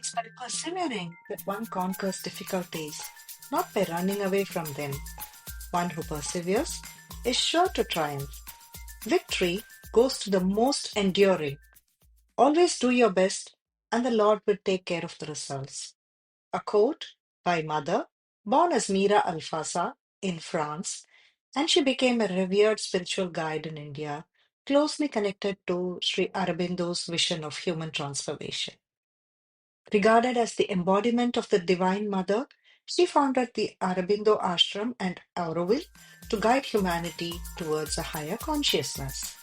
It's by persevering that one conquers difficulties, not by running away from them. One who perseveres is sure to triumph. Victory goes to the most enduring. Always do your best, and the Lord will take care of the results. A quote by Mother, born as Mira Alfasa in France, and she became a revered spiritual guide in India, closely connected to Sri Aurobindo's vision of human transformation. Regarded as the embodiment of the Divine Mother, she founded the Aurobindo Ashram and Auroville to guide humanity towards a higher consciousness.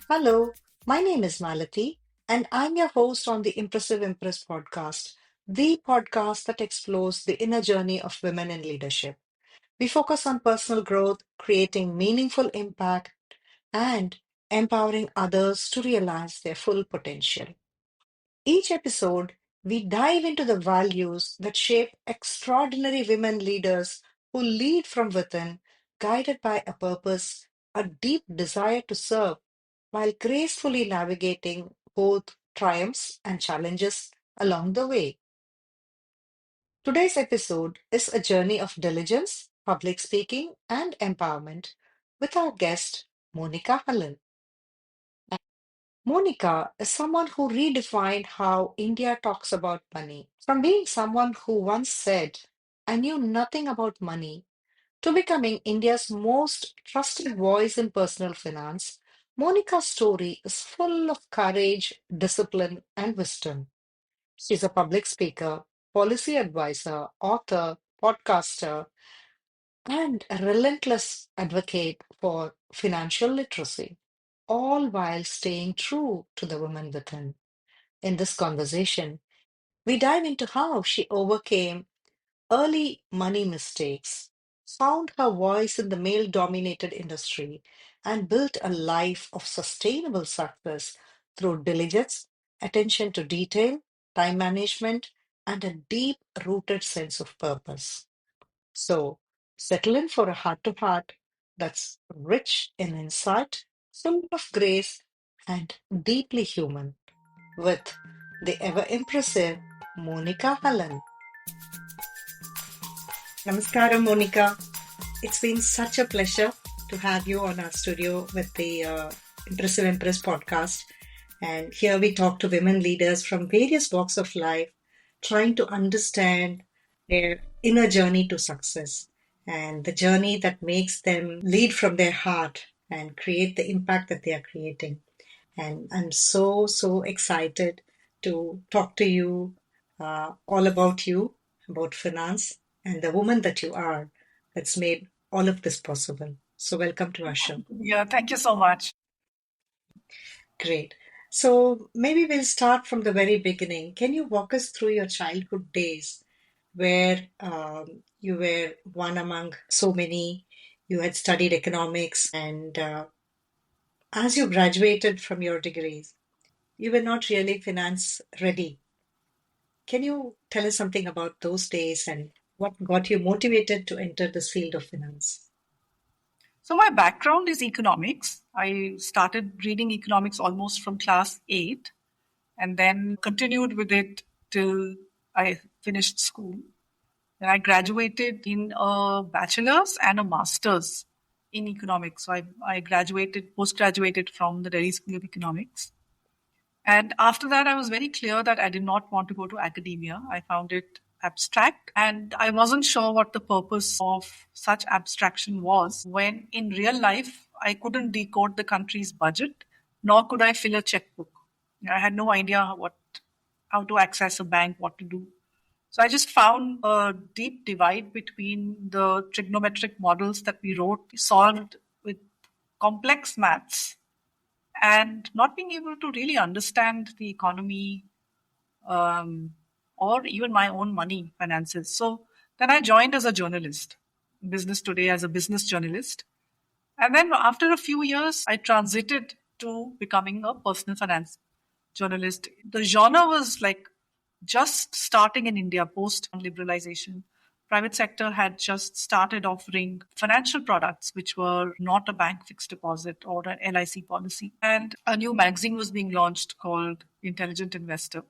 Hello, my name is Malati, and I'm your host on the Impressive Empress Podcast, the podcast that explores the inner journey of women in leadership. We focus on personal growth, creating meaningful impact, and empowering others to realize their full potential. Each episode, we dive into the values that shape extraordinary women leaders who lead from within, guided by a purpose, a deep desire to serve, while gracefully navigating both triumphs and challenges along the way. Today's episode is a journey of diligence, public speaking, and empowerment with our guest, Monika Halan. Monica is someone who redefined how India talks about money. From being someone who once said, I knew nothing about money, to becoming India's most trusted voice in personal finance, Monica's story is full of courage, discipline, and wisdom. She's a public speaker, policy advisor, author, podcaster, and a relentless advocate for financial literacy, all while staying true to the woman within. In this conversation, we dive into how she overcame early money mistakes, found her voice in the male dominated industry, and built a life of sustainable success through diligence, attention to detail, time management, and a deep rooted sense of purpose. So, settle in for a heart to heart that's rich in insight, full of grace, and deeply human with the ever impressive Monika Halan. Namaskaram, Monika. It's been such a pleasure to have you on our studio with the Impressive Empress podcast. And here we talk to women leaders from various walks of life, trying to understand their inner journey to success and the journey that makes them lead from their heart and create the impact that they are creating. And I'm so excited to talk to you all about you, about finance, and the woman that you are that's made all of this possible. So, welcome to our show. Yeah, thank you so much. Great. So, maybe we'll start from the very beginning. Can you walk us through your childhood days where you were one among so many? You had studied economics, and as you graduated from your degrees, you were not really finance ready. Can you tell us something about those days and what got you motivated to enter this field of finance? So, my background is economics. I started reading economics almost from class 8 and then continued with it till I finished school. And I graduated in a bachelor's and a master's in economics. So, I graduated, post graduated from the Delhi School of Economics. And after that, I was very clear that I did not want to go to academia. I found it abstract and I wasn't sure what the purpose of such abstraction was when in real life I couldn't decode the country's budget, nor could I fill a checkbook. I had no idea how to access a bank, what to do. So I just found a deep divide between the trigonometric models that we wrote, solved with complex maths, and not being able to really understand the economy um, or even my own money finances. So then I joined as a journalist, Business Today as a business journalist. And then after a few years, I transited to becoming a personal finance journalist. The genre was like just starting in India post liberalization. Private sector had just started offering financial products which were not a bank fixed deposit or an LIC policy. And a new magazine was being launched called Intelligent Investor.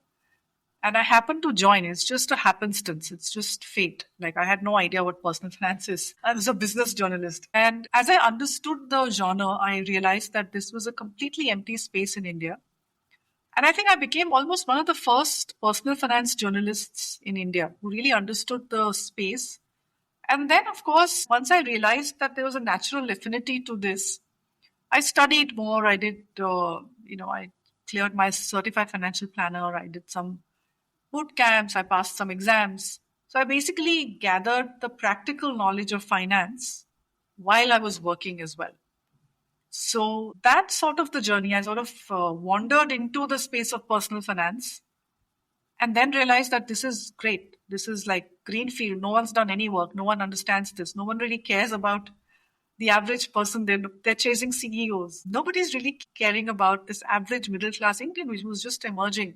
And I happened to join. It's just a happenstance. It's just fate. Like I had no idea what personal finance is. I was a business journalist. And as I understood the genre, I realized that this was a completely empty space in India. And I think I became almost one of the first personal finance journalists in India who really understood the space. And then, of course, once I realized that there was a natural affinity to this, I studied more. I did, I cleared my certified financial planner. I did some boot camps. I passed some exams. So I basically gathered the practical knowledge of finance while I was working as well. So that's sort of the journey. I sort of wandered into the space of personal finance and then realized that this is great. This is like greenfield. No one's done any work. No one understands this. No one really cares about the average person. They're chasing CEOs. Nobody's really caring about this average middle class Indian, which was just emerging.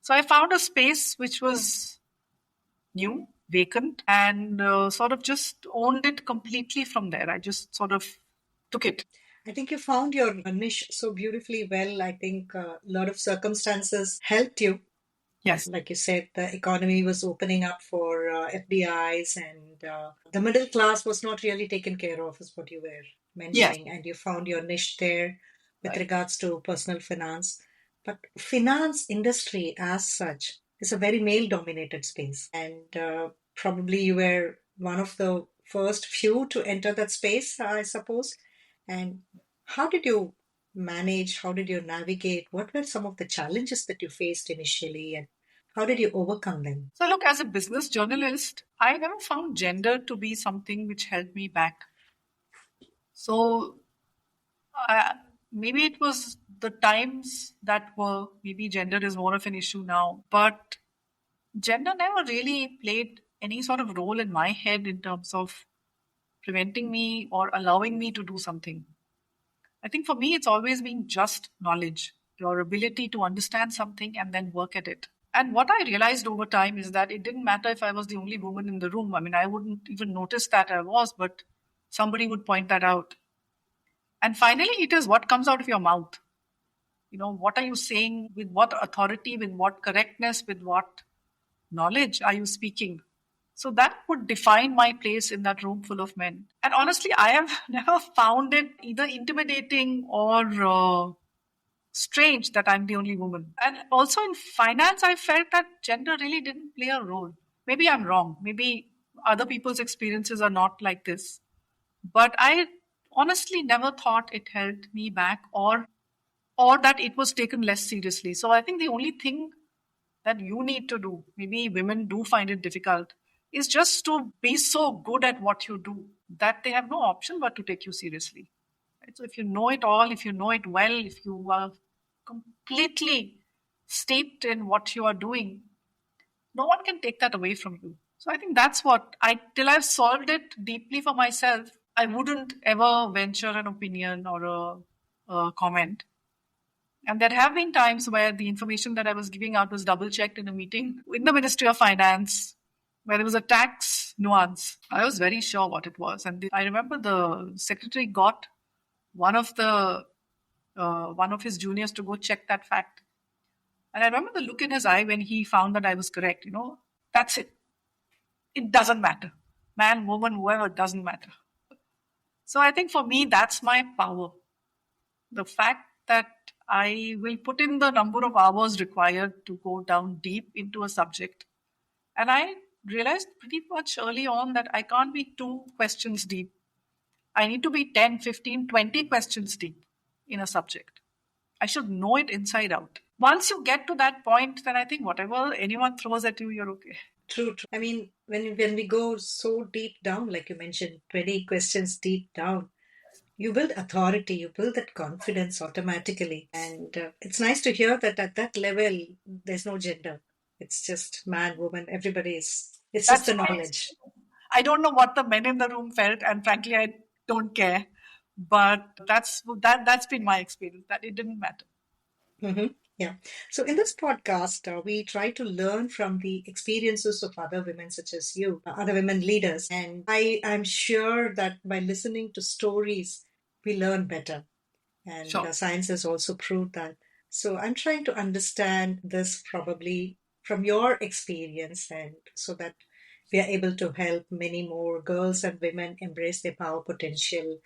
So I found a space which was new, vacant, and sort of just owned it completely from there. I just sort of took it. I think you found your niche so beautifully well. I think a lot of circumstances helped you. Yes. Like you said, the economy was opening up for FDIs, and the middle class was not really taken care of, is what you were Yes. mentioning. And you found your niche there with Right. regards to personal finance. But finance industry as such is a very male dominated space. And probably you were one of the first few to enter that space, I suppose. And how did you manage? How did you navigate? What were some of the challenges that you faced initially, and how did you overcome them? So, look, as a business journalist, I never found gender to be something which held me back. So, uh, maybe it was the times that were, maybe gender is more of an issue now, but gender never really played any sort of role in my head in terms of preventing me or allowing me to do something. I think for me, it's always been just knowledge, your ability to understand something and then work at it. And what I realized over time is that it didn't matter if I was the only woman in the room. I mean, I wouldn't even notice that I was, but somebody would point that out. And finally, it is what comes out of your mouth. You know, what are you saying? With what authority? With what correctness? With what knowledge are you speaking? So that would define my place in that room full of men. And honestly, I have never found it either intimidating or strange that I'm the only woman. And also in finance, I felt that gender really didn't play a role. Maybe I'm wrong. Maybe other people's experiences are not like this. But I honestly never thought it held me back or that it was taken less seriously. So I think the only thing that you need to do, maybe women do find it difficult, is just to be so good at what you do that they have no option but to take you seriously. Right? So if you know it all, if you know it well, if you are completely steeped in what you are doing, no one can take that away from you. So I think that's what till I've solved it deeply for myself, I wouldn't ever venture an opinion or a comment. And there have been times where the information that I was giving out was double checked in a meeting in the Ministry of Finance, where there was a tax nuance. I was very sure what it was. And I remember the secretary got one of one of his juniors to go check that fact. And I remember the look in his eye when he found that I was correct. You know, that's it. It doesn't matter. Man, woman, whoever, it doesn't matter. So I think for me, that's my power. The fact that I will put in the number of hours required to go down deep into a subject. And I realized pretty much early on that I can't be 2 questions deep. I need to be 10, 15, 20 questions deep in a subject. I should know it inside out. Once you get to that point, then I think whatever anyone throws at you, you're okay. True, true. I mean, when we go so deep down, like you mentioned, 20 questions deep down, you build authority, you build that confidence automatically. And it's nice to hear that at that level, there's no gender. It's just man, woman, everybody is, it's just That's the my knowledge. experience. I don't know what the men in the room felt, and frankly, I don't care. But that's been my experience. That it didn't matter. Hmm. Yeah. So in this podcast, we try to learn from the experiences of other women, such as you, other women leaders. And I am sure that by listening to stories, we learn better. And Sure. science has also proved that. So I'm trying to understand this probably from your experience, and so that we are able to help many more girls and women embrace their power potential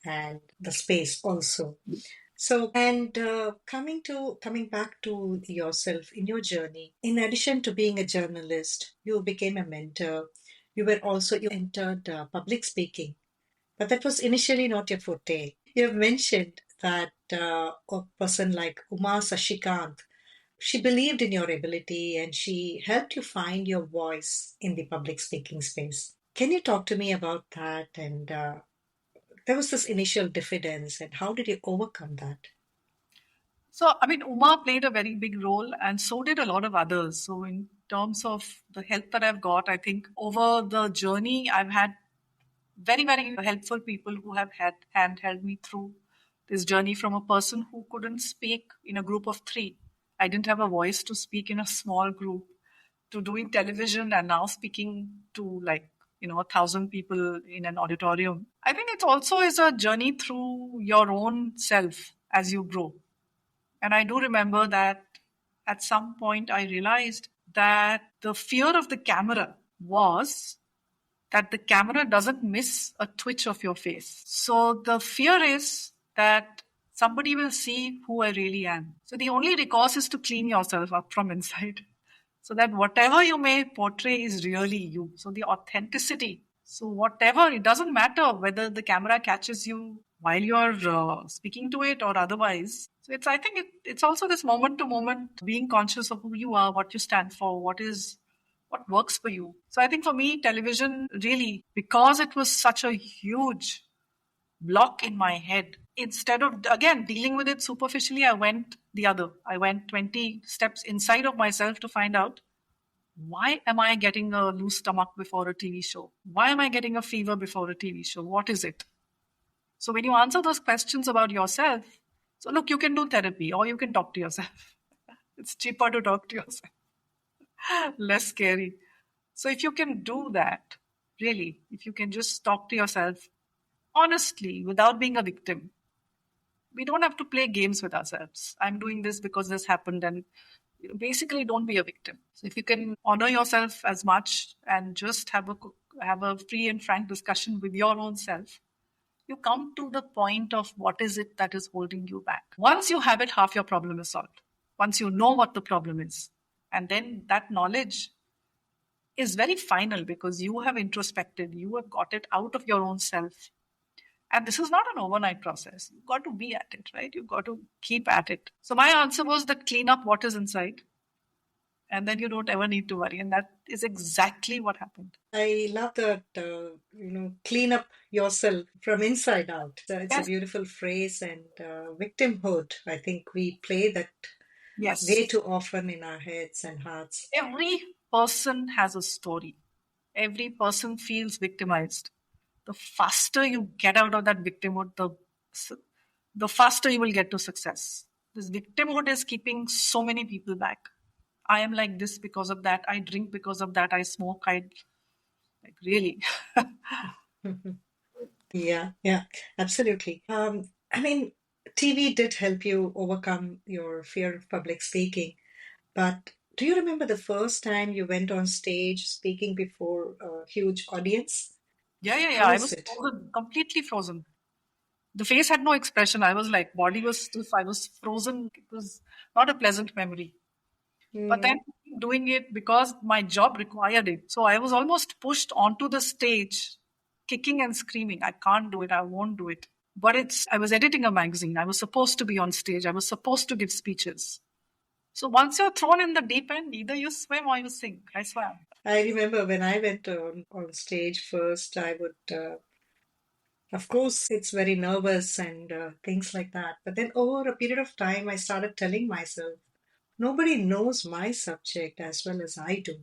and the space also. So, and coming back to yourself in your journey, in addition to being a journalist, you became a mentor. You entered public speaking, but that was initially not your forte. You have mentioned that a person like Uma Sashikant, she believed in your ability and she helped you find your voice in the public speaking space. Can you talk to me about that? And there was this initial diffidence, and how did you overcome that? So, I mean, Uma played a very big role, and so did a lot of others. So, in terms of the help that I've got, I think over the journey, I've had very, very helpful people who have had held me through this journey, from a person who couldn't speak in a group of three. I didn't have a voice to speak in a small group, to doing television and now speaking to, like, 1,000 people in an auditorium. I think it also is a journey through your own self as you grow. And I do remember that at some point I realized that the fear of the camera was that the camera doesn't miss a twitch of your face. So the fear is that somebody will see who I really am. So the only recourse is to clean yourself up from inside, so that whatever you may portray is really you. So the authenticity. So whatever, it doesn't matter whether the camera catches you while you're speaking to it or otherwise. So I think it's also this moment to moment being conscious of who you are, what you stand for, what works for you. So I think for me, television really, because it was such a huge block in my head, instead of, again, dealing with it superficially, I went the other. I went 20 steps inside of myself to find out, why am I getting a loose stomach before a TV show? Why am I getting a fever before a TV show? What is it? So when you answer those questions about yourself, so look, you can do therapy or you can talk to yourself. It's cheaper to talk to yourself, less scary. So if you can do that, really, if you can just talk to yourself honestly without being a victim, we don't have to play games with ourselves. I'm doing this because this happened, and basically don't be a victim. So if you can honor yourself as much and just have a free and frank discussion with your own self, you come to the point of what is it that is holding you back. Once you have it, half your problem is solved. Once you know what the problem is, and then that knowledge is very final because you have introspected, you have got it out of your own self. And this is not an overnight process. You've got to be at it, right? You've got to keep at it. So my answer was that clean up what is inside, and then you don't ever need to worry. And that is exactly what happened. I love that, clean up yourself from inside out. It's a Yes. beautiful phrase, and victimhood. I think we play that Yes. way too often in our heads and hearts. Every person has a story. Every person feels victimized. The faster you get out of that victimhood, the faster you will get to success. This victimhood is keeping so many people back. I am like this because of that. I drink because of that. I smoke. I like really. Yeah, yeah, absolutely. I mean, TV did help you overcome your fear of public speaking, but do you remember the first time you went on stage speaking before a huge audience? Yeah, yeah, How yeah. I was was it? frozen, completely frozen. The face had no expression. I was like, body was stiff. I was frozen. It was not a pleasant memory. But then Mm. doing it because my job required it. So I was almost pushed onto the stage, kicking and screaming. I can't do it. I won't do it. But I was editing a magazine. I was supposed to be on stage. I was supposed to give speeches. So once you're thrown in the deep end, either you swim or you sink. I swam. I remember when I went on stage first, I would, of course, it's very nervous and things like that. But then over a period of time, I started telling myself, nobody knows my subject as well as I do.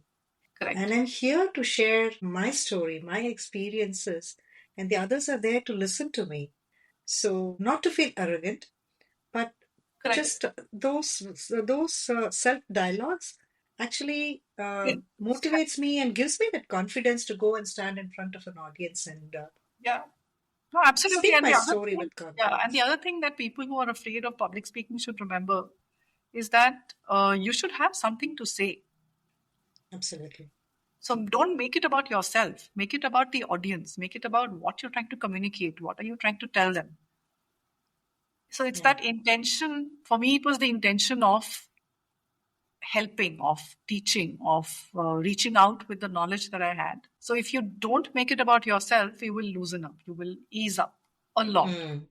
And Correct. I'm here to share my story, my experiences, and the others are there to listen to me. So, not to feel arrogant, but Correct. just those self dialogues actually It just motivates me and gives me that confidence to go and stand in front of an audience and yeah. No, absolutely. speak And my the other story thing, with yeah, and the confidence. other thing that people who are afraid of public speaking should remember is that you should have something to say. Absolutely. So don't make it about yourself. Make it about the audience. Make it about what you're trying to communicate. What are you trying to tell them? So it's Yeah. that intention. For me, it was the intention of helping, of teaching, of reaching out with the knowledge that I had. So if you don't make it about yourself, you will loosen up. You will ease up a lot. Mm.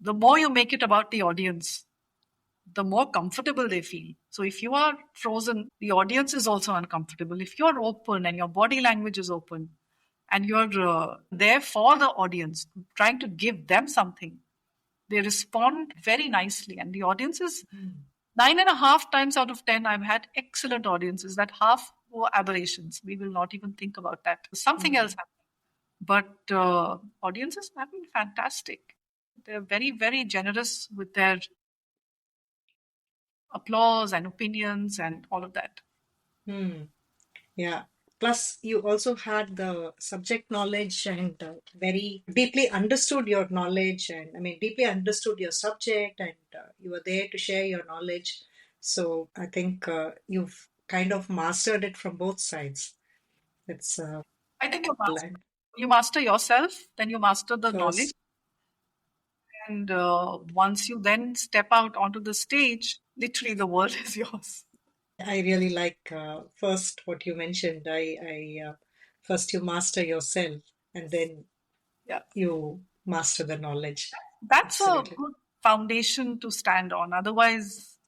The more you make it about the audience, the more comfortable they feel. So if you are frozen, the audience is also uncomfortable. If you're open and your body language is open and you're there for the audience, trying to give them something, they respond very nicely. And the audience is 9.5 times out of 10, I've had excellent audiences that half were aberrations. We will not even think about that. Something else happened. But audiences have been fantastic. They're very, very generous with their applause and opinions and all of that. Hmm. Yeah. Plus, you also had the subject knowledge and very deeply understood your knowledge, and I mean, deeply understood your subject, and you were there to share your knowledge. So I think you've kind of mastered it from both sides. It's I think blend you master yourself, then you master the knowledge. first. And once you then step out onto the stage, literally the world is yours. I really like first what you mentioned. First you master yourself, and then Yeah. you master the knowledge. That's a Absolutely. good foundation to stand on. Otherwise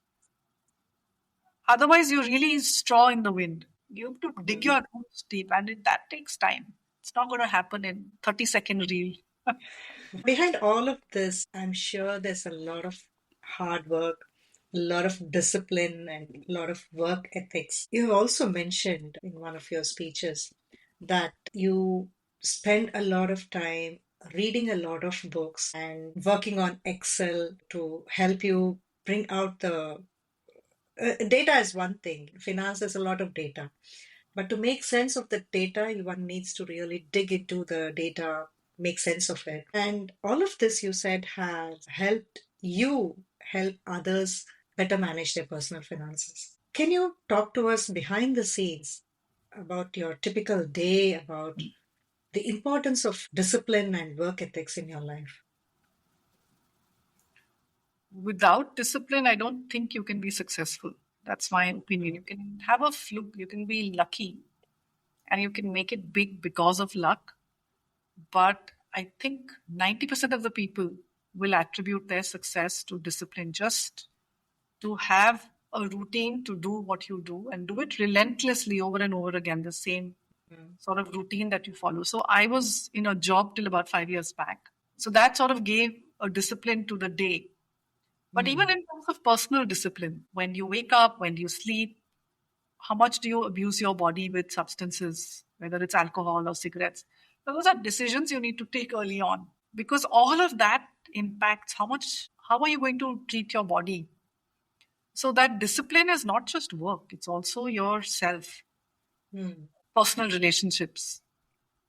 you really straw in the wind. You have to dig Mm. your roots deep, and that takes time. It's not going to happen in 30-second reel. Behind all of this, I'm sure there's a lot of hard work, a lot of discipline, and a lot of work ethics. You also mentioned in one of your speeches that you spend a lot of time reading a lot of books and working on Excel to help you bring out the data is one thing. Finance is a lot of data. But to make sense of the data, one needs to really dig into the data, make sense of it. And all of this, you said, has helped you help others better manage their personal finances. Can you talk to us behind the scenes about your typical day, about the importance of discipline and work ethics in your life? Without discipline, I don't think you can be successful. That's my opinion. You can have a fluke, you can be lucky, and you can make it big because of luck. But I think 90% of the people will attribute their success to discipline, just to have a routine to do what you do and do it relentlessly over and over again, the same Mm. sort of routine that you follow. So I was in a job till about 5 years back. So that sort of gave a discipline to the day. But even Mm. in terms of personal discipline, when you wake up, when you sleep, how much do you abuse your body with substances, whether it's alcohol or cigarettes? Those are decisions you need to take early on, because all of that impacts how are you going to treat your body. So that discipline is not just work, it's also yourself, Mm. personal relationships.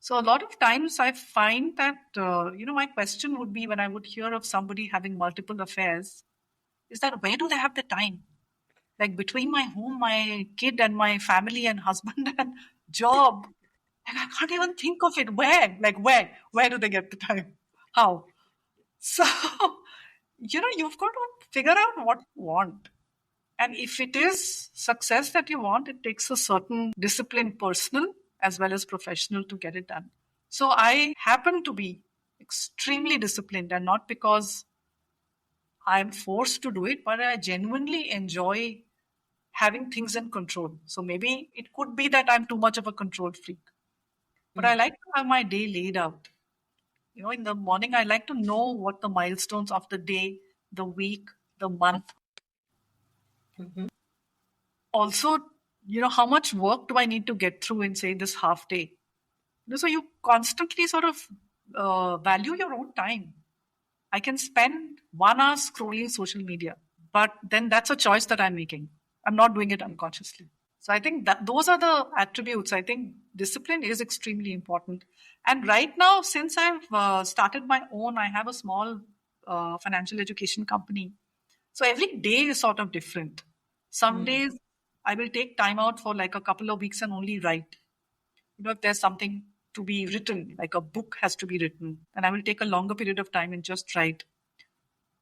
So a lot of times I find that, my question would be when I would hear of somebody having multiple affairs, is that where do they have the time? Like between my home, my kid, and my family and husband and job. And I can't even think of it. Where? Like where? Where do they get the time? How? So, you've got to figure out what you want. And if it is success that you want, it takes a certain discipline, personal as well as professional, to get it done. So I happen to be extremely disciplined, and not because I'm forced to do it, but I genuinely enjoy having things in control. So maybe it could be that I'm too much of a control freak, but I Mm. like to have my day laid out. In the morning, I like to know what the milestones of the day, the week, the month. Mhm. Also, how much work do I need to get through in, say, this half day? So you constantly sort of value your own time. I can spend 1 hour scrolling social media, but then that's a choice that I'm making. I'm not doing it unconsciously. So I think that those are the attributes. I think discipline is extremely important. And right now, since I've started my own, I have a small financial education company. So every day is sort of different. Some Mm. days I will take time out for like a couple of weeks and only write. If there's something to be written, like a book has to be written, and I will take a longer period of time and just write.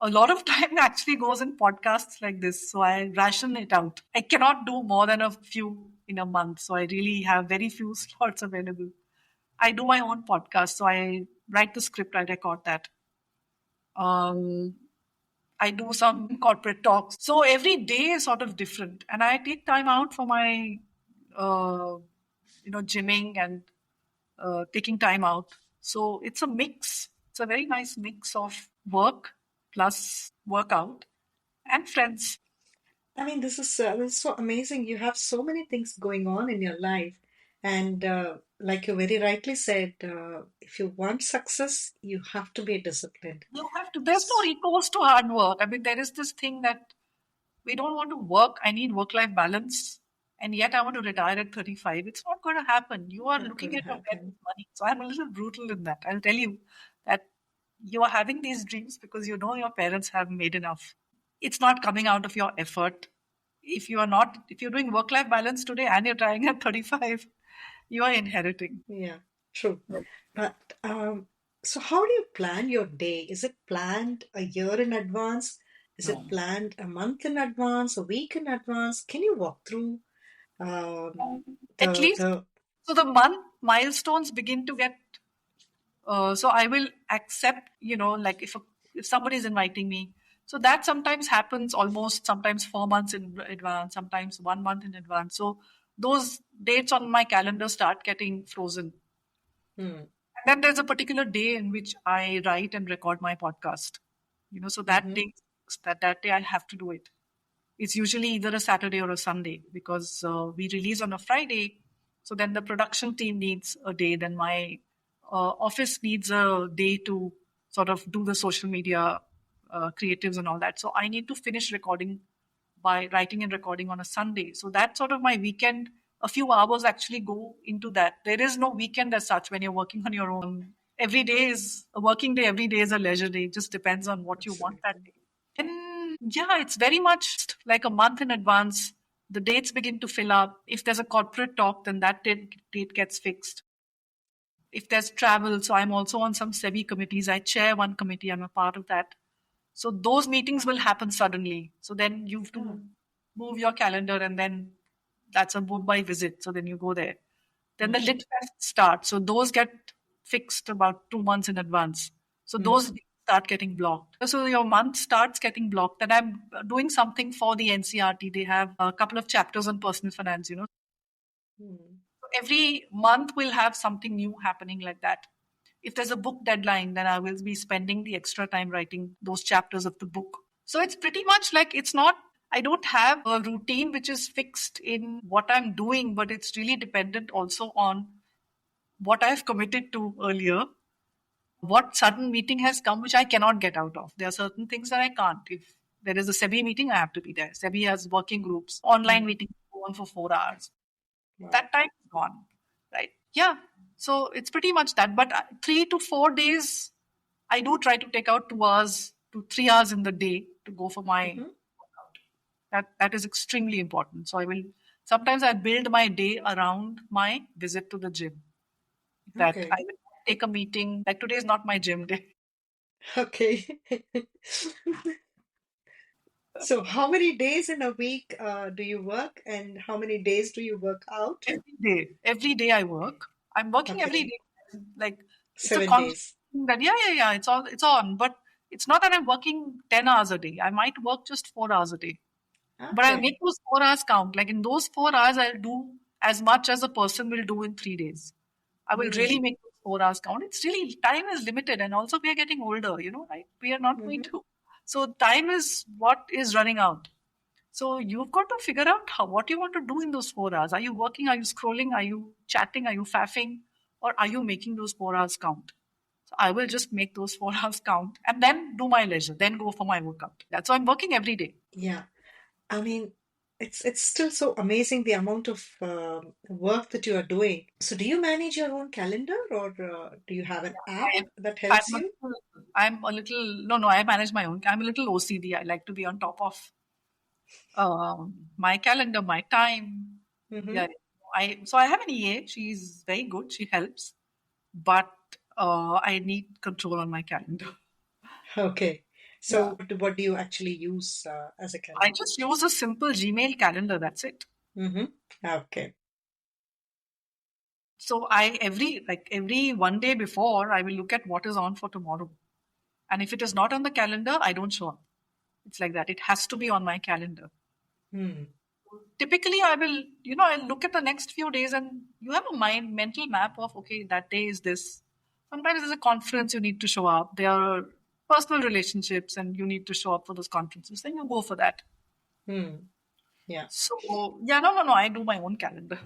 A lot of time actually goes in podcasts like this, so I ration it out. I cannot do more than a few in a month, so I really have very few slots available. I do my own podcast, so I write the script, I record that. Um, I do some corporate talks. So every day is sort of different. And I take time out for my, uh, gymming and taking time out. So it's a mix. It's a very nice mix of work plus workout and friends. I mean, this is so amazing. You have so many things going on in your life. And like you very rightly said, if you want success, you have to be disciplined. You have to, there's no recourse to hard work. I mean, there is this thing that we don't want to work. I need work life balance. And yet I want to retire at 35. It's not going to happen. You are Not going looking to at your happen. parents' money. So I'm a little brutal in that. I'll tell you that you are having these dreams because you know your parents have made enough. It's not coming out of your effort. If you're doing work life balance today and you're trying at 35, you are inheriting. Yeah, true. But so how do you plan your day? Is it planned a year in advance? Is it No. planned a month in advance, a week in advance? Can you walk through At least, the so the month milestones begin to get. So I will accept, like if somebody is inviting me. So that sometimes happens almost sometimes 4 months in advance, sometimes 1 month in advance. So those dates on my calendar start getting frozen. hmm, And then there's a particular day in which I write and record my podcast. So that mm-hmm, day, that day I have to do it. It's usually either a Saturday or a Sunday because we release on a Friday. So then the production team needs a day. Then my office needs a day to sort of do the social media creatives and all that. So I need to finish recording by writing and recording on a Sunday. So that's sort of my weekend. A few hours actually go into that. There is no weekend as such when you're working on your own. Every day is a working day, every day is a leisure day. It just depends on what you want that absolutely. day. And yeah, it's very much like a month in advance. The dates begin to fill up. If there's a corporate talk, then that date gets fixed. If there's travel, so I'm also on some SEBI committees. I chair one committee, I'm a part of that. So those meetings will happen suddenly. So then you have Oh, to move your calendar and then that's a Mumbai visit. So then you go there. Then the mm-hmm, lit fest starts. So those get fixed about 2 months in advance. So mm, those start getting blocked. So your month starts getting blocked. And I'm doing something for the NCRT. They have a couple of chapters on personal finance. mm, So every month we'll have something new happening like that. If there's a book deadline, then I will be spending the extra time writing those chapters of the book. So it's pretty much like it's not, I don't have a routine which is fixed in what I'm doing, but it's really dependent also on what I've committed to earlier. What sudden meeting has come which I cannot get out of. There are certain things that I can't. If there is a SEBI meeting, I have to be there. SEBI has working groups, online mm. meetings go on for 4 hours. Wow. That time is gone, right? Yeah. So it's pretty much that. But 3 to 4 days, I do try to take out 2 hours to 3 hours in the day to go for my Mm-hmm, workout. That is extremely important. So I will sometimes I build my day around my visit to the gym. That I okay. will take a meeting. Like today is not my gym day. Okay. So how many days in a week do you work and how many days do you work out? Every day I work. I'm working every Okay. day. Like it's a 7 constant days. thing that yeah. It's on. But it's not that I'm working 10 hours a day. I might work just 4 hours a day. But I'll Okay. make those 4 hours count. Like in those 4 hours, I'll do as much as a person will do in 3 days. I will really Mm, make those 4 hours count. It's really time is limited, and also we are getting older. Right? We are not going mm-hmm, to. So time is what is running out. So you've got to figure out what you want to do in those 4 hours. Are you working? Are you scrolling? Are you chatting? Are you faffing? Or are you making those 4 hours count? So I will just make those 4 hours count and then do my leisure, then go for my workout. That's why I'm working every day. yeah. I mean, it's still so amazing the amount of work that you are doing. So do you manage your own calendar or do you have an app I, that I'm helps a you? little, I'm a little, no, I manage my own. I'm a little OCD. I like to be on top of. My calendar, my time. Mm-hmm. Yeah, I have an EA. She's very good. She helps, but I need control on my calendar. Okay. Yeah, So what do you actually use as a I calendar? just use a simple Gmail calendar. That's it. Mm-hmm. Okay. So I every one day before I will look at what is on for tomorrow, and if it is not on the calendar, I don't show up. It's like that. It has to be on my calendar. Hmm. Typically I will, I'll look at the next few days and you have a mental map of, okay, that day is this. Sometimes there's a conference you need to show up. There are personal relationships and you need to show up for those conferences. Then you go for that. Hmm. Yeah. So yeah, no, I do my own calendar.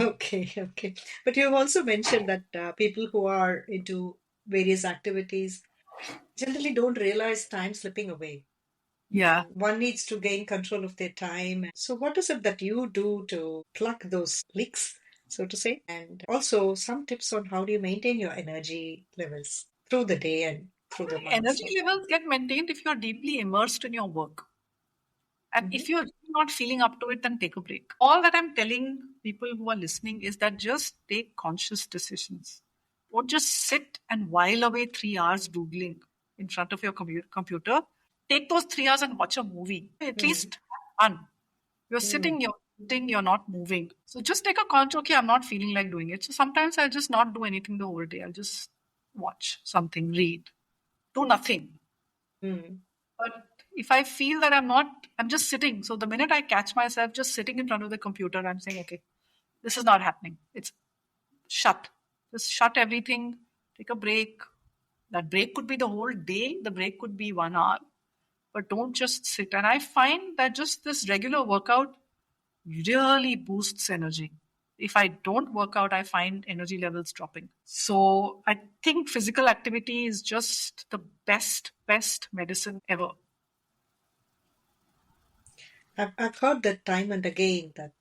Okay. Okay. But you've also mentioned that people who are into various activities generally don't realize time slipping away. Yeah. One needs to gain control of their time. So, what is it that you do to plug those leaks, so to say? And also, some tips on how do you maintain your energy levels through the day and through the months. Energy levels get maintained if you're deeply immersed in your work. And Mhm. if you're not feeling up to it, then take a break. All that I'm telling people who are listening is that just take conscious decisions. Don't just sit and while away 3 hours Googling in front of your computer. Take those 3 hours and watch a movie. At Mm, least have fun. You're mm, sitting, you're eating, you're not moving. So just take a conscious, okay, I'm not feeling like doing it. So sometimes I'll just not do anything the whole day. I'll just watch something, read, do nothing. mm, But if I feel that I'm just sitting. So the minute I catch myself just sitting in front of the computer, I'm saying, okay, this is not happening. It's shut. Just shut everything, take a break. That break could be the whole day, the break could be 1 hour, but don't just sit. And I find that just this regular workout really boosts energy. If I don't work out, I find energy levels dropping. So I think physical activity is just the best medicine ever. I've heard that time and again that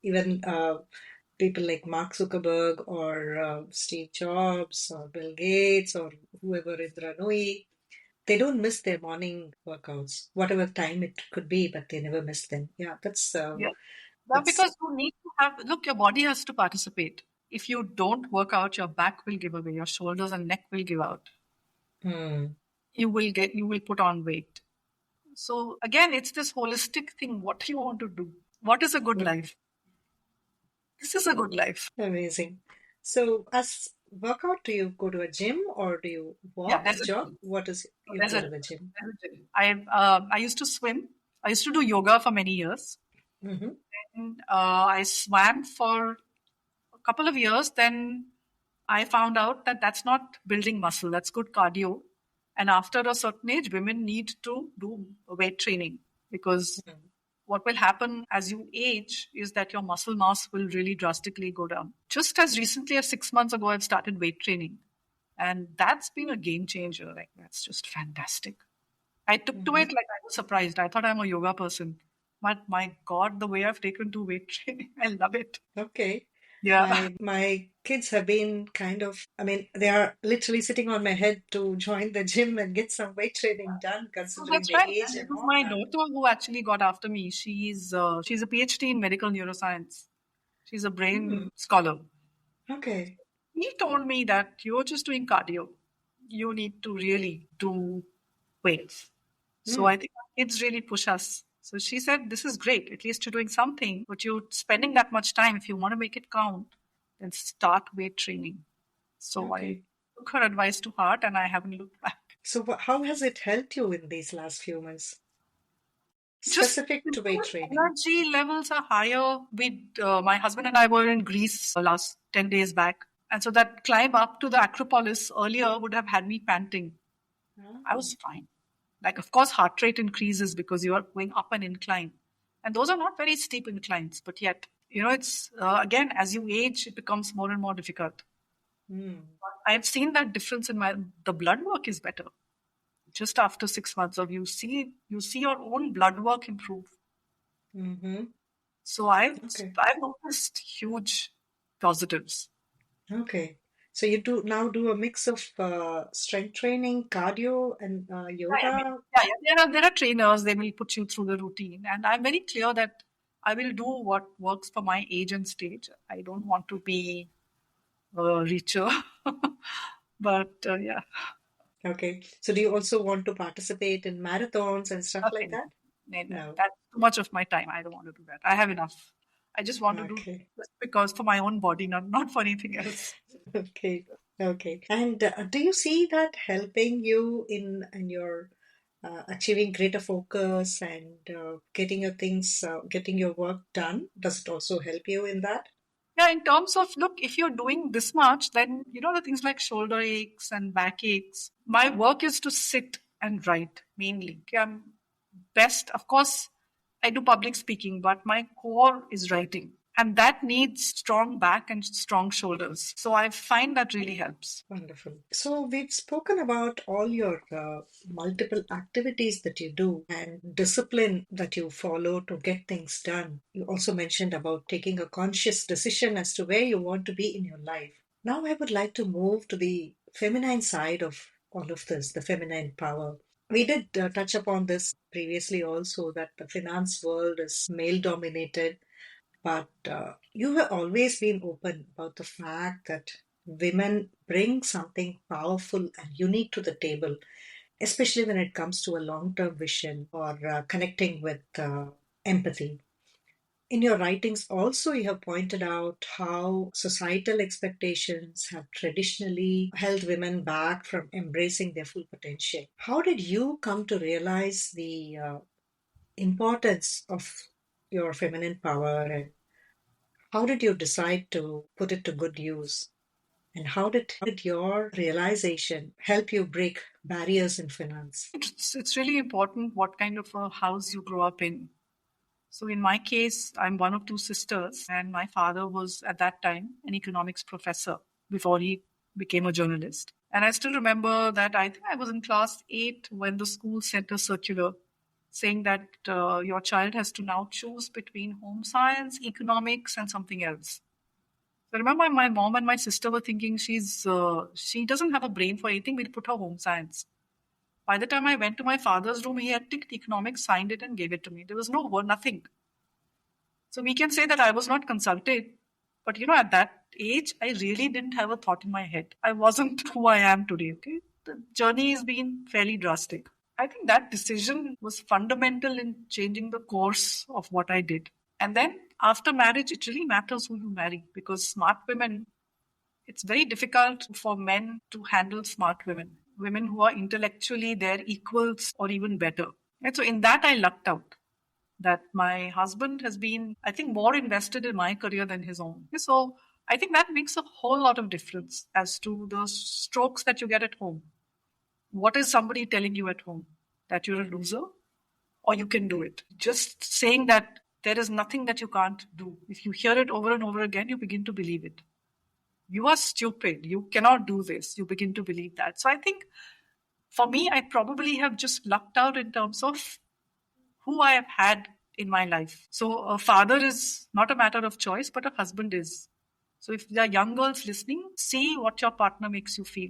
even people like Mark Zuckerberg or Steve Jobs or Bill Gates or whoever Indra Nooyi, they don't miss their morning workouts, whatever time it could be, but they never miss them. Yeah, Now, that's because you need to have, look, your body has to participate. If you don't work out, your back will give away, your shoulders and neck will give out. hmm, You will put on weight. So again, it's this holistic thing. What do you want to do? What is a good life? This is a good life. amazing. So, as workout, do you go to a gym or do you Yeah, walk, there's a jog? What is you there's go a to the gym? I used to swim. I used to do yoga for many years. Hmm. And, I swam for a couple of years. Then I found out that that's not building muscle. That's good cardio. And after a certain age, women need to do weight training because what will happen as you age is that your muscle mass will really drastically go down. Just as recently as 6 months ago, I've started weight training. And that's been a game changer. Like, that's just fantastic. I took to Hmm. it like I was surprised. I thought I'm a yoga person. But my God, the way I've taken to weight training, I love it. Okay. Yeah. My kids have been kind of, I mean, they are literally sitting on my head to join the gym and get some weight training done, So considering that's the right. age And it and was all my that. daughter who actually got after me. She's a PhD in medical neuroscience. She's a Hmm. brain scholar. Okay. He told me that you're just doing cardio. You need to really do weights. So Hmm. I think our kids really push us. So she said, this is great. At least you're doing something, but you're spending that much time. If you want to make it count, then start weight training. So I Okay. took her advice to heart and I haven't looked back. So, how has it helped you in these last few months? Just Specific to weight training. energy levels are higher. My husband and I were in Greece last 10 days back. And so that climb up to the Acropolis earlier would have had me panting. I Ah. was fine. Like, of course, heart rate increases because you are going up an incline. And those are not very steep inclines, but yet, it's again, as you age, it becomes more and more difficult. Hmm. I've seen that difference the blood work is better. Just after 6 months of you see your own blood work improve. Mm-hmm. So I've Okay. I've noticed huge positives. Okay. So you do now do a mix of strength training, cardio, and I mean, yoga. there are trainers. They will put you through the routine, and I'm very clear that I will do what works for my age and stage. I don't want to be richer, but yeah, Okay. So do you also want to participate in marathons and stuff like nothing. that? No, no, No. that's too much of my time. I don't want to do that. I have enough. I just want to do Okay. just because for my own body, not for anything else. Okay. Okay. And do you see that helping you in your achieving greater focus and getting your work done? Does it also help you in that? Yeah, in terms of look, if you're doing this much, then you know the things like shoulder aches and back aches. My work is to sit and write mainly. Okay, I'm best, of course, I do public speaking, but my core is writing. And that needs strong back and strong shoulders. So I find that really helps. Wonderful. So we've spoken about all your multiple activities that you do and discipline that you follow to get things done. You also mentioned about taking a conscious decision as to where you want to be in your life. Now I would like to move to the feminine side of all of this, the feminine power. We did touch upon this previously also that the finance world is male dominated, but you have always been open about the fact that women bring something powerful and unique to the table, especially when it comes to a long term vision or connecting with empathy. In your writings, also, you have pointed out how societal expectations have traditionally held women back from embracing their full potential. How did you come to realize the importance of your feminine power, and how did you decide to put it to good use? And how did your realization help you break barriers in finance? It's really important what kind of a house you grow up in. So in my case, I'm one of two sisters, and my father was at that time an economics professor before he became a journalist. And I still remember that I think I was in class 8 when the school sent a circular saying that your child has to now choose between home science, economics, and something else. So I remember my mom and my sister were thinking she doesn't have a brain for anything. We'll put her home science. By the time I went to my father's room, he had ticked economics, signed it, and gave it to me. There was no word, nothing. So we can say that I was not consulted, but at that age, I really didn't have a thought in my head. I wasn't who I am today. Okay, the journey has been fairly drastic. I think that decision was fundamental in changing the course of what I did. And then after marriage, it really matters who you marry because smart women, it's very difficult for men to handle smart women, women who are intellectually their equals or even better. And so in that, I lucked out that my husband has been, I think, more invested in my career than his own. So I think that makes a whole lot of difference as to the strokes that you get at home. What is somebody telling you at home? That you're a loser or you can do it? Just saying that there is nothing that you can't do. If you hear it over and over again, you begin to believe it. You are stupid. You cannot do this. You begin to believe that. So I think for me, I probably have just lucked out in terms of who I have had in my life. So a father is not a matter of choice, but a husband is. So if there are young girls listening, see what your partner makes you feel.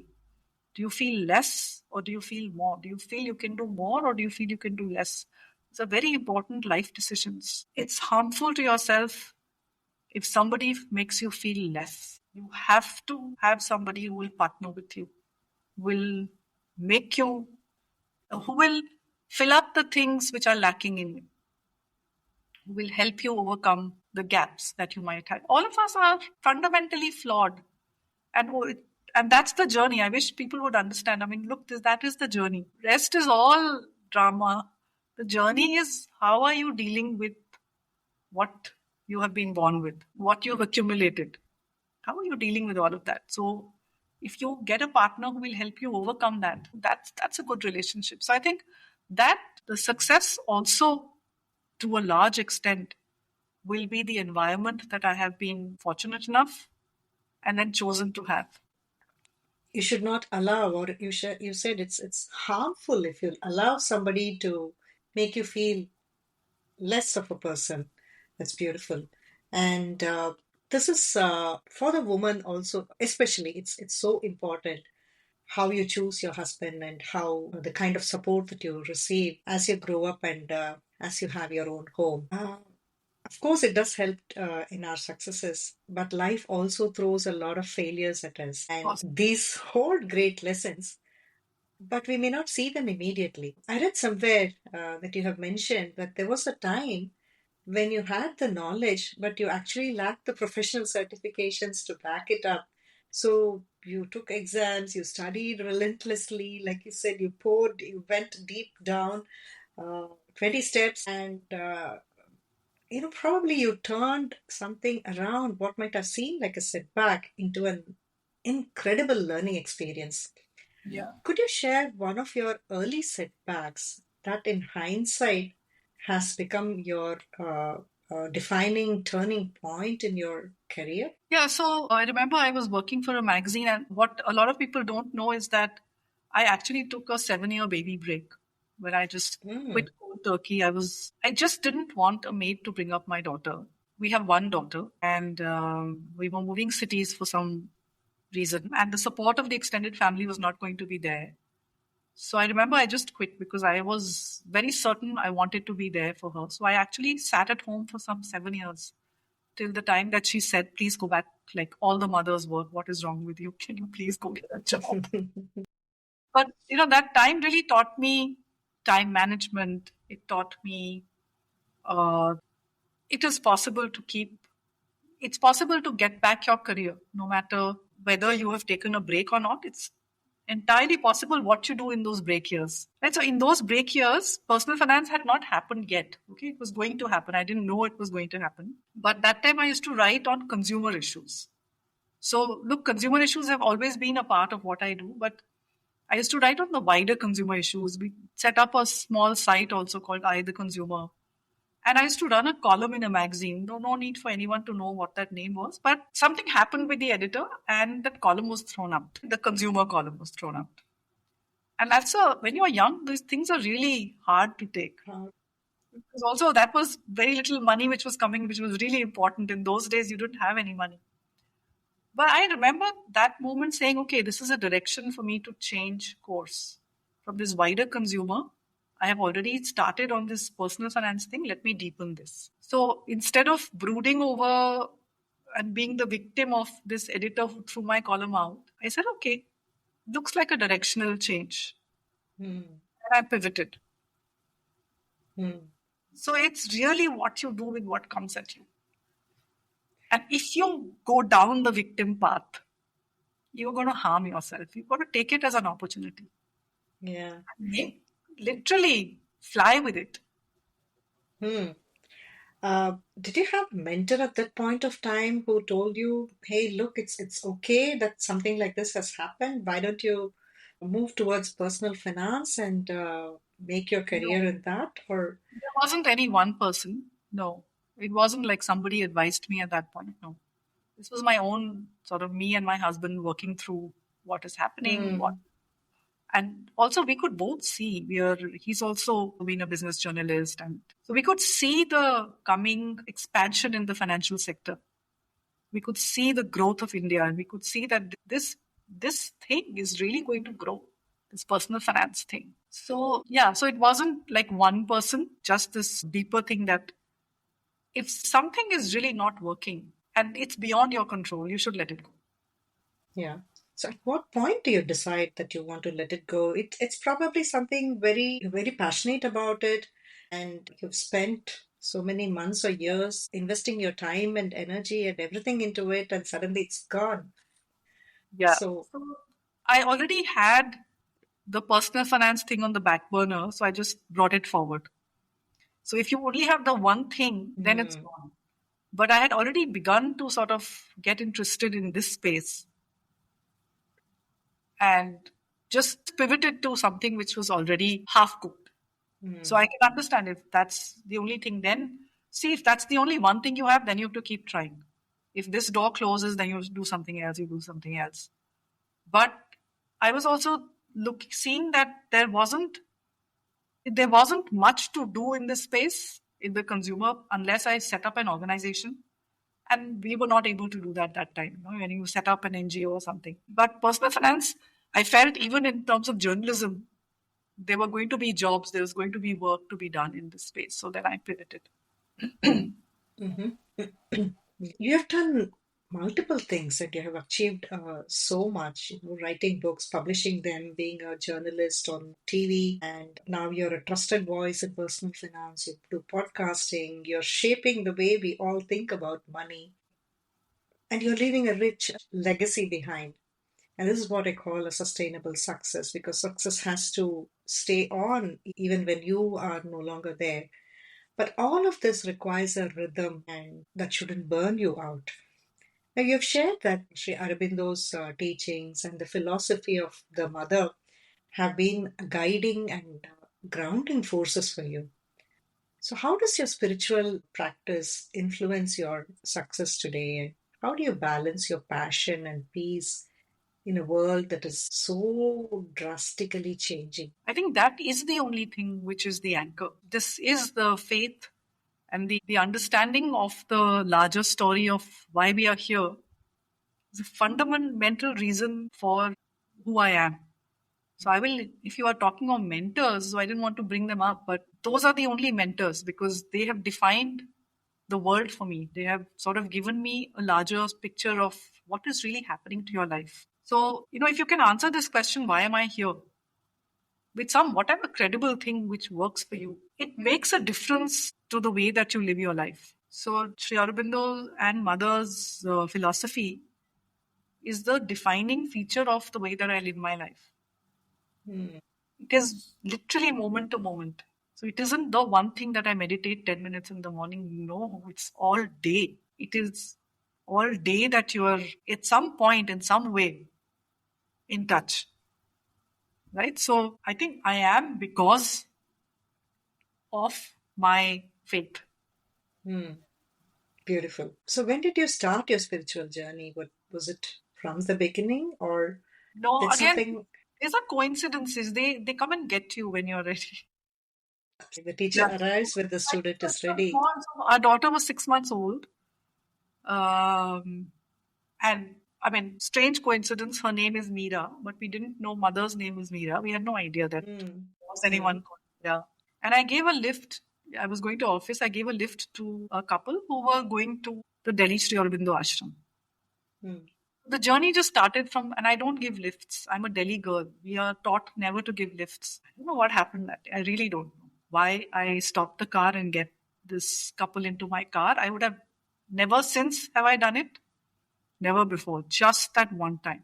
Do you feel less or do you feel more? Do you feel you can do more or do you feel you can do less? It's a very important life decisions. It's harmful to yourself if somebody makes you feel less. You have to have somebody who will partner with you, will make you, who will fill up the things which are lacking in you, will help you overcome the gaps that you might have. All of us are fundamentally flawed, and and that's the journey. I wish people would understand. I mean, look, that is the journey. Rest is all drama. The journey is how are you dealing with what you have been born with, what you've accumulated. How are you dealing with all of that? So, if you get a partner who will help you overcome that, that's a good relationship. So I think that the success also, to a large extent, will be the environment that I have been fortunate enough and then chosen to have. You should not allow, or you said it's harmful if you allow somebody to make you feel less of a person. That's beautiful. And This is for the woman also, especially. It's so important how you choose your husband and how the kind of support that you receive as you grow up and as you have your own home. Of course, it does help in our successes, but life also throws a lot of failures at us. And these hold great lessons, but we may not see them immediately. I read somewhere that you have mentioned that there was a time when you had the knowledge, but you actually lacked the professional certifications to back it up. So you took exams, you studied relentlessly, like you said, you poured, you went deep down, 20 steps, and probably you turned something around what might have seemed like a setback into an incredible learning experience. Yeah. Could you share one of your early setbacks that, in hindsight, has become your defining turning point in your career? Yeah, so I remember I was working for a magazine, and what a lot of people don't know is that I actually took a 7-year baby break where I just Hmm. quit cold turkey. I just didn't want a maid to bring up my daughter. We have one daughter, and we were moving cities for some reason, and the support of the extended family was not going to be there. So I remember I just quit because I was very certain I wanted to be there for her. So I actually sat at home for some 7 years till the time that she said, please go back. Like all the mothers were, what is wrong with you? Can you please go get a job? But, that time really taught me time management. It taught me uh, it is possible to it's possible to get back your career no matter whether you have taken a break or not. It's entirely possible what you do in those break years. Right? So in those break years, personal finance had not happened yet. Okay, it was going to happen. I didn't know it was going to happen. But that time I used to write on consumer issues. So look, consumer issues have always been a part of what I do, but I used to write on the wider consumer issues. We set up a small site also called I the Consumer. And I used to run a column in a magazine. No need for anyone to know what that name was. But something happened with the editor and that column was thrown out. The consumer column was thrown out. And when you are young, these things are really hard to take. Because also that was very little money which was coming, which was really important. In those days, you didn't have any money. But I remember that moment saying, okay, this is a direction for me to change course from this wider consumer. I have already started on this personal finance thing. Let me deepen this. So instead of brooding over and being the victim of this editor who threw my column out, I said, okay, looks like a directional change. Hmm. And I pivoted. Hmm. So it's really what you do with what comes at you. And if you go down the victim path, you're going to harm yourself. You've got to take it as an opportunity. Yeah. Literally fly with it. Hmm. Did you have a mentor at that point of time who told you, "Hey, look, it's okay that something like this has happened. Why don't you move towards personal finance and make your career No, in that?" Or there wasn't any one person. No, it wasn't like somebody advised me at that point. No, this was my own sort of me and my husband working through what is happening. hmm. And also we could both see he's also been a business journalist, and so we could see the coming expansion in the financial sector. We could see the growth of India, and we could see that this thing is really going to grow, this personal finance thing. So yeah, so it wasn't like one person, just this deeper thing that if something is really not working and it's beyond your control, you should let it go. Yeah. So at what point do you decide that you want to let it go? It's probably something very, you're very passionate about it, and you've spent so many months or years investing your time and energy and everything into it, and suddenly it's gone. Yeah. So, So I already had the personal finance thing on the back burner, so I just brought it forward. So if you only have the one thing, then it's hmm, gone. But I had already begun to sort of get interested in this space and just pivoted to something which was already half cooked. So hmm, I can understand if that's the only thing, then see if that's the only one thing you have, then you have to keep trying. If this door closes, then you do something else, you do something else. But I was also seeing that there wasn't much to do in this space in the consumer unless I set up an organization And we were not able to do that time, when you set up an NGO or something. But personal finance, I felt even in terms of journalism, there were going to be jobs, there was going to be work to be done in this space. So then I pivoted. Mhm. You have done multiple things and you have achieved so much, writing books, publishing them, being a journalist on TV, and now you're a trusted voice in personal finance. You do podcasting, you're shaping the way we all think about money, and you're leaving a rich legacy behind. And this is what I call a sustainable success, because success has to stay on even when you are no longer there. But all of this requires a rhythm and that shouldn't burn you out. Now, you've shared that Sri Aurobindo's teachings and the philosophy of the mother have been guiding and grounding forces for you. So, how does your spiritual practice influence your success today? How do you balance your passion and peace in a world that is so drastically changing? I think that is the only thing which is the anchor. This is the faith and the understanding of the larger story of why we are here. Is a fundamental reason for who I am. So I will, if you are talking of mentors, so I didn't want to bring them up, but those are the only mentors because they have defined the world for me. They have sort of given me a larger picture of what is really happening to your life. So, if you can answer this question, why am I here? With some whatever credible thing which works for you, it makes a difference to the way that you live your life. So, Sri Aurobindo and Mother's philosophy is the defining feature of the way that I live my life. Hmm. It is literally moment to moment. So it isn't the one thing that I meditate 10 minutes in the morning. No, it's all day. It is all day that you are at some point in some way in touch. Right? So I think I am because of my faith. Hmm. Beautiful. So, when did you start your spiritual journey? What was it, from the beginning, or No, did again, something, these are coincidences. They come and get you when you're ready. the teacher Yeah. arrives when the I student think is ready? our daughter was 6 months old. Um, And I mean, strange coincidence, her name is Meera, but we didn't know mother's name was Meera. We had no idea that Hmm. there was Hmm. anyone called Meera. And I gave a lift. I was going to office. I gave a lift to a couple who were going to the Delhi Sri Aurobindo Ashram. Hmm. The journey just started from, and I don't give lifts. I'm a Delhi girl. We are taught never to give lifts. I don't know what happened that day. I really don't know why I stopped the car and get this couple into my car. I would have never since have I done it. Never before, just that one time.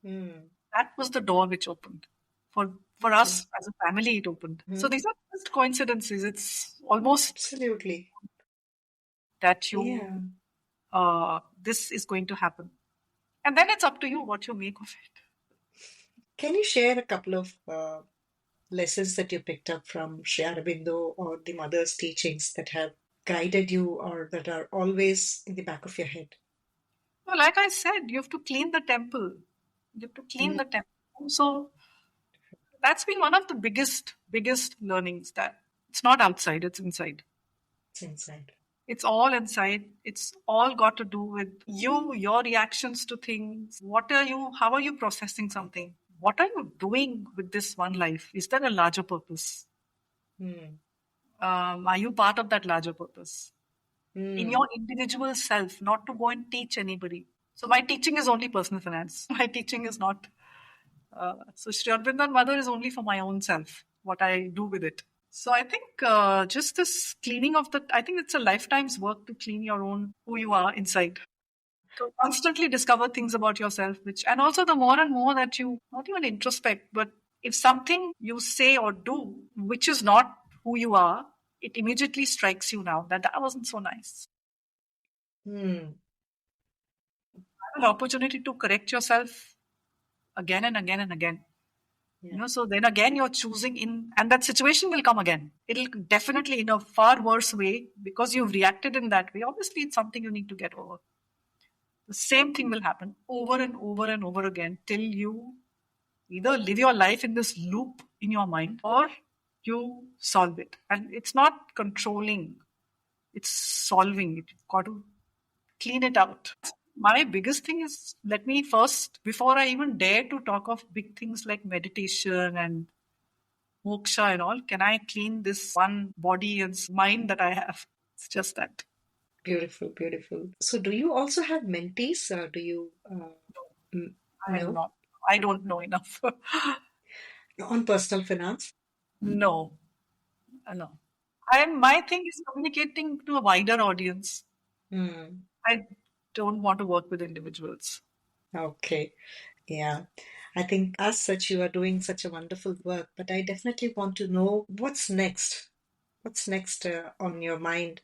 Hmm. That was the door which opened. For Okay. us as a family, it opened. So Hmm. these are just coincidences. It's almost Absolutely. that you Yeah. this is going to happen. And then it's up to you what you make of it. Can you share a couple of lessons that you picked up from Sri Aurobindo or the mother's teachings that have guided you or that are always in the back of your head? So like I said, you have to clean the temple. You have to clean Hmm. the temple. So that's been one of the biggest learnings that it's not outside, it's inside. It's inside. It's all inside. It's all got to do with you, your reactions to things. How are you processing something? What are you doing with this one life? Is there a larger purpose? Hmm. Are you part of that larger purpose? In Hmm. your individual self, not to go and teach anybody. So my teaching is only personal finance. My teaching is not. So Sri Aurobindo Mother is only for my own self, what I do with it. So I think just this cleaning of I think it's a lifetime's work to clean your own, who you are inside. To constantly discover things about yourself, and also the more and more that you, not even introspect, but if something you say or do, which is not who you are, it immediately strikes you now that wasn't so nice. Hmm. Have an opportunity to correct yourself again and again and again. Yeah. So then again you're choosing and that situation will come again. It'll definitely in a far worse way because you've reacted in that way. Obviously, it's something you need to get over. The same thing will happen over and over and over again till you either live your life in this loop in your mind or you solve it. And it's not controlling, it's solving it. You've got to clean it out. My biggest thing is, let me first, before I even dare to talk of big things like meditation and moksha and all, can I clean this one body and mind that I have? It's just that. Beautiful, beautiful. So, do you also have mentees? Or do you? I am No, not. I don't know enough. on personal finance. No, no. And my thing is communicating to a wider audience. Hmm. I don't want to work with individuals. Okay. Yeah. I think as such, you are doing such a wonderful work, but I definitely want to know what's next. What's next on your mind?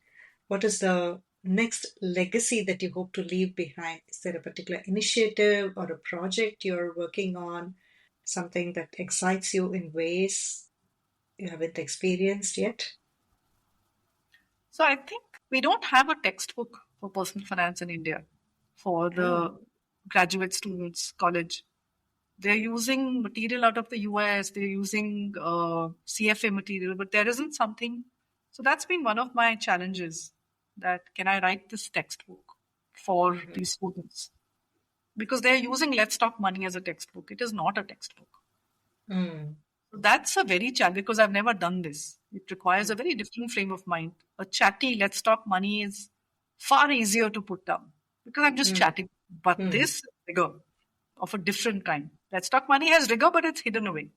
What is the next legacy that you hope to leave behind? Is there a particular initiative or a project you're working on? Something that excites you in ways you haven't experienced yet? So I think we don't have a textbook for personal finance in India for Oh. the graduate students, college. They're using material out of the US, they're using CFA material, but there isn't something. So that's been one of my challenges, that can I write this textbook for Mhm. these students? Because they're using Let's Talk Money as a textbook. It is not a textbook. Mm. So that's a very challenge because I've never done this. It requires a very different frame of mind. A chatty Let's Talk Money is far easier to put down because I'm just Mm. chatting. But Mm. this is rigor of a different kind. Let's Talk Money has rigor, but it's hidden away.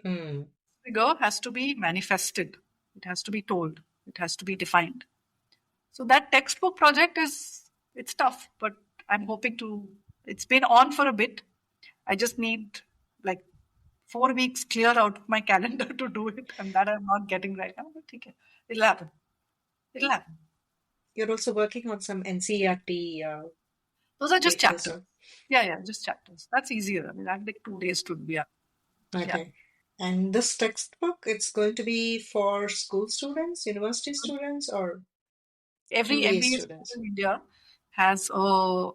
Mm. Rigor has to be manifested. It has to be told. It has to be defined. So that textbook project is, it's tough, but I'm hoping to. It's been on for a bit. I just need like 4 weeks clear out of my calendar to do it, and that I'm not getting right now. But okay, it'll happen. It'll happen. You're also working on some NCERT Those are just papers. chapters. Yeah, yeah, just chapters. That's easier. I mean, that'll take 2 days to be up. Yeah. Okay. And this textbook, it's going to be for school students, university students, or Every MBA MBA school students? in India has a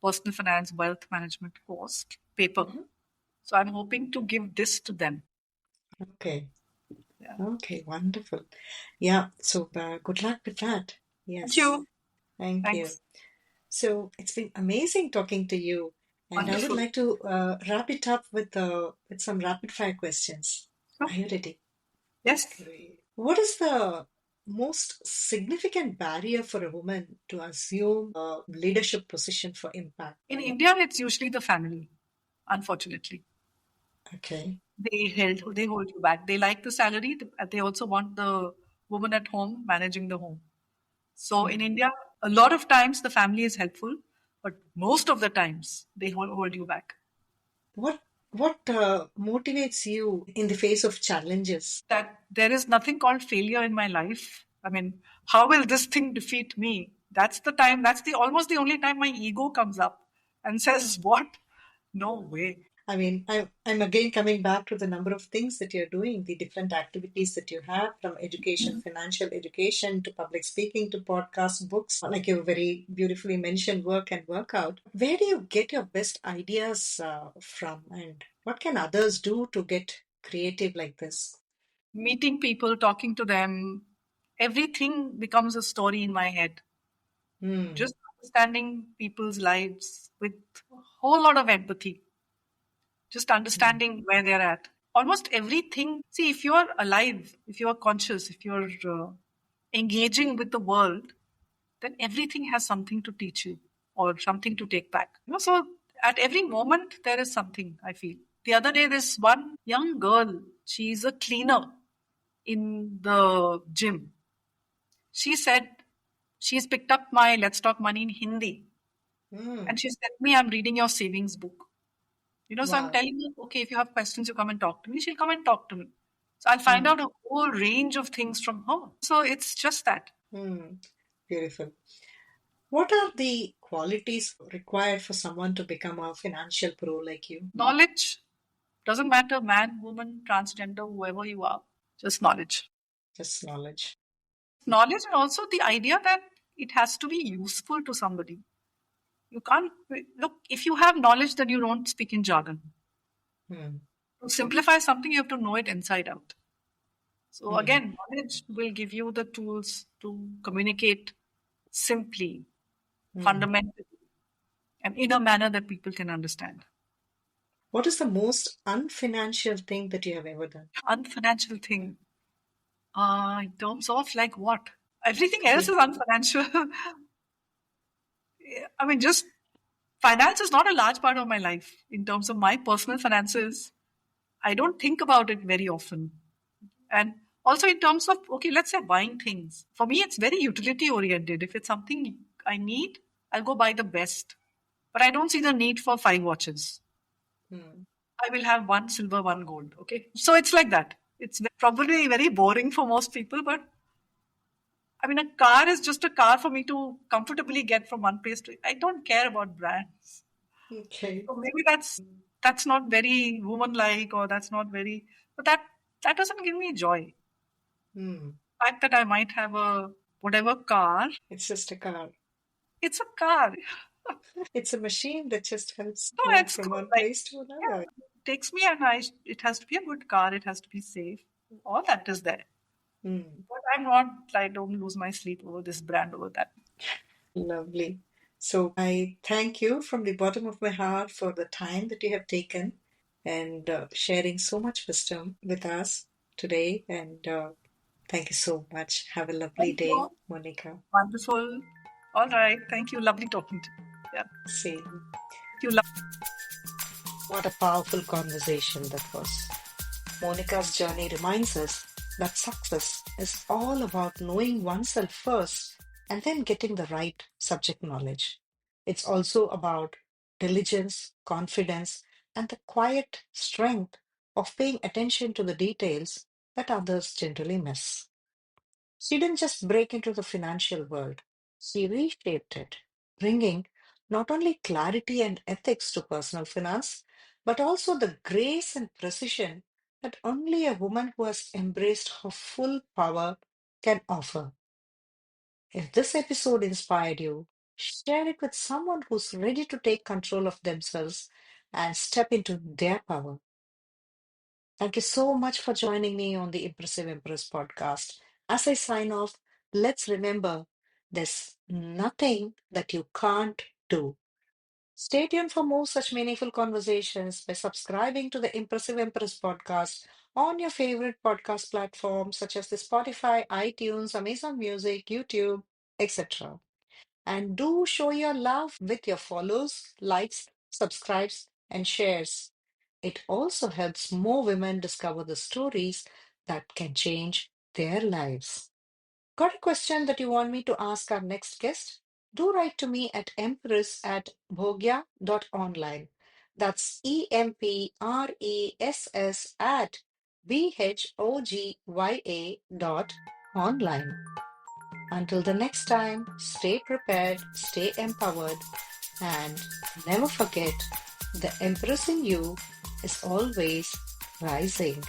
personal finance wealth management course paper. Mhm. So I'm hoping to give this to them. Okay. Yeah. Okay. Wonderful. Yeah. So good luck with that. Thank Yes. you. Thank you. Thanks. So it's been amazing talking to you, and I would Wonderful. like to wrap it up with some rapid fire questions. So, Are you ready? yes. Great. What is the most significant barrier for a woman to assume a leadership position for impact? In India, it's usually the family, unfortunately. Okay. They hold you back. They like the salary. They also want the woman at home managing the home. So in Hmm. India, a lot of times the family is helpful, but most of the times they hold you back. What motivates you in the face of challenges? That there is nothing called failure in my life. I mean, how will this thing defeat me? That's the time. That's the almost the only time my ego comes up and says, "What? No way." I mean, I'm again coming back to the number of things that you're doing, the different activities that you have, from education, financial education, to public speaking, to podcast, books, like you very beautifully mentioned, work and workout. Where do you get your best ideas from, and what can others do to get creative like this? Meeting people, talking to them, everything becomes a story in my head. Hmm. Just understanding people's lives with a whole lot of empathy, just Hmm. understanding where they're at. Almost everything. See, if you're alive, if you're conscious, if you're engaging with the world, then everything has something to teach you or something to take back. So at every moment, there is something, I feel. The other day, this one young girl, she's a cleaner in the gym. She said she's picked up my Let's Talk Money in Hindi. Hmm. And she said me, I'm reading your savings book. So I'm Wow. telling her, okay, if you have questions, you come and talk to me. She'll come and talk to me. So I'll find Hmm. out a whole range of things from her. So it's just that. Hmm. Beautiful. What are the qualities required for someone to become a financial pro like you? Knowledge doesn't matter, man, woman, transgender, whoever you are, just knowledge. Just knowledge. Knowledge and also the idea that it has to be useful to somebody. You can't look, if you have knowledge that you don't speak in jargon. Hmm. To simplify something, you have to know it inside out. So Hmm. again, knowledge will give you the tools to communicate simply, Hmm. fundamentally, and in a manner that people can understand. What is the most unfinancial thing that you have ever done? Unfinancial thing, in terms of like what? Everything else Yeah. is unfinancial. I mean, just finance is not a large part of my life. In terms of my personal finances, I don't think about it very often. And also, in terms of, okay, let's say buying things, for me, it's very utility oriented. If it's something I need, I'll go buy the best. But I don't see the need for 5 watches. Hmm. I will have one silver, one gold. Okay. So it's like that. It's probably very boring for most people, but I mean, a car is just a car for me to comfortably get from one place to. I don't care about brands. Okay. So maybe that's not very woman-like, or that's not very. But that doesn't give me joy. Hmm. The fact that I might have a whatever car, It's just a car. it's a car. It's a machine that just helps No, move it's from good. one Like, place to yeah, another. it takes me, and it has to be a good car. It has to be safe. All that is there. Hmm. But I'm not. I don't lose my sleep over this brand over that. Lovely. So I thank you from the bottom of my heart for the time that you have taken and sharing so much wisdom with us today. And thank you so much. Have a lovely Thank day, you. Monica. Wonderful. All right. Thank you. Lovely talking to you. Yeah. Same. Thank you. What a powerful conversation that was. Monica's journey reminds us that success is all about knowing oneself first and then getting the right subject knowledge. It's also about diligence, confidence, and the quiet strength of paying attention to the details that others generally miss. She didn't just break into the financial world, she reshaped it, bringing not only clarity and ethics to personal finance, but also the grace and precision that only a woman who has embraced her full power can offer. If this episode inspired you, share it with someone who's ready to take control of themselves and step into their power. Thank you so much for joining me on the Impressive Empress podcast. As I sign off, let's remember there's nothing that you can't do. Stay tuned for more such meaningful conversations by subscribing to the Impressive Empress podcast on your favorite podcast platforms such as the Spotify, iTunes, Amazon Music, YouTube, etc. And do show your love with your follows, likes, subscribes, and shares. It also helps more women discover the stories that can change their lives. Got a question that you want me to ask our next guest? Do write to me at empress at Bhogya.online. That's EMPRESS at BHOGYA.online. Until the next time, stay prepared, stay empowered, and never forget the Empress in you is always rising.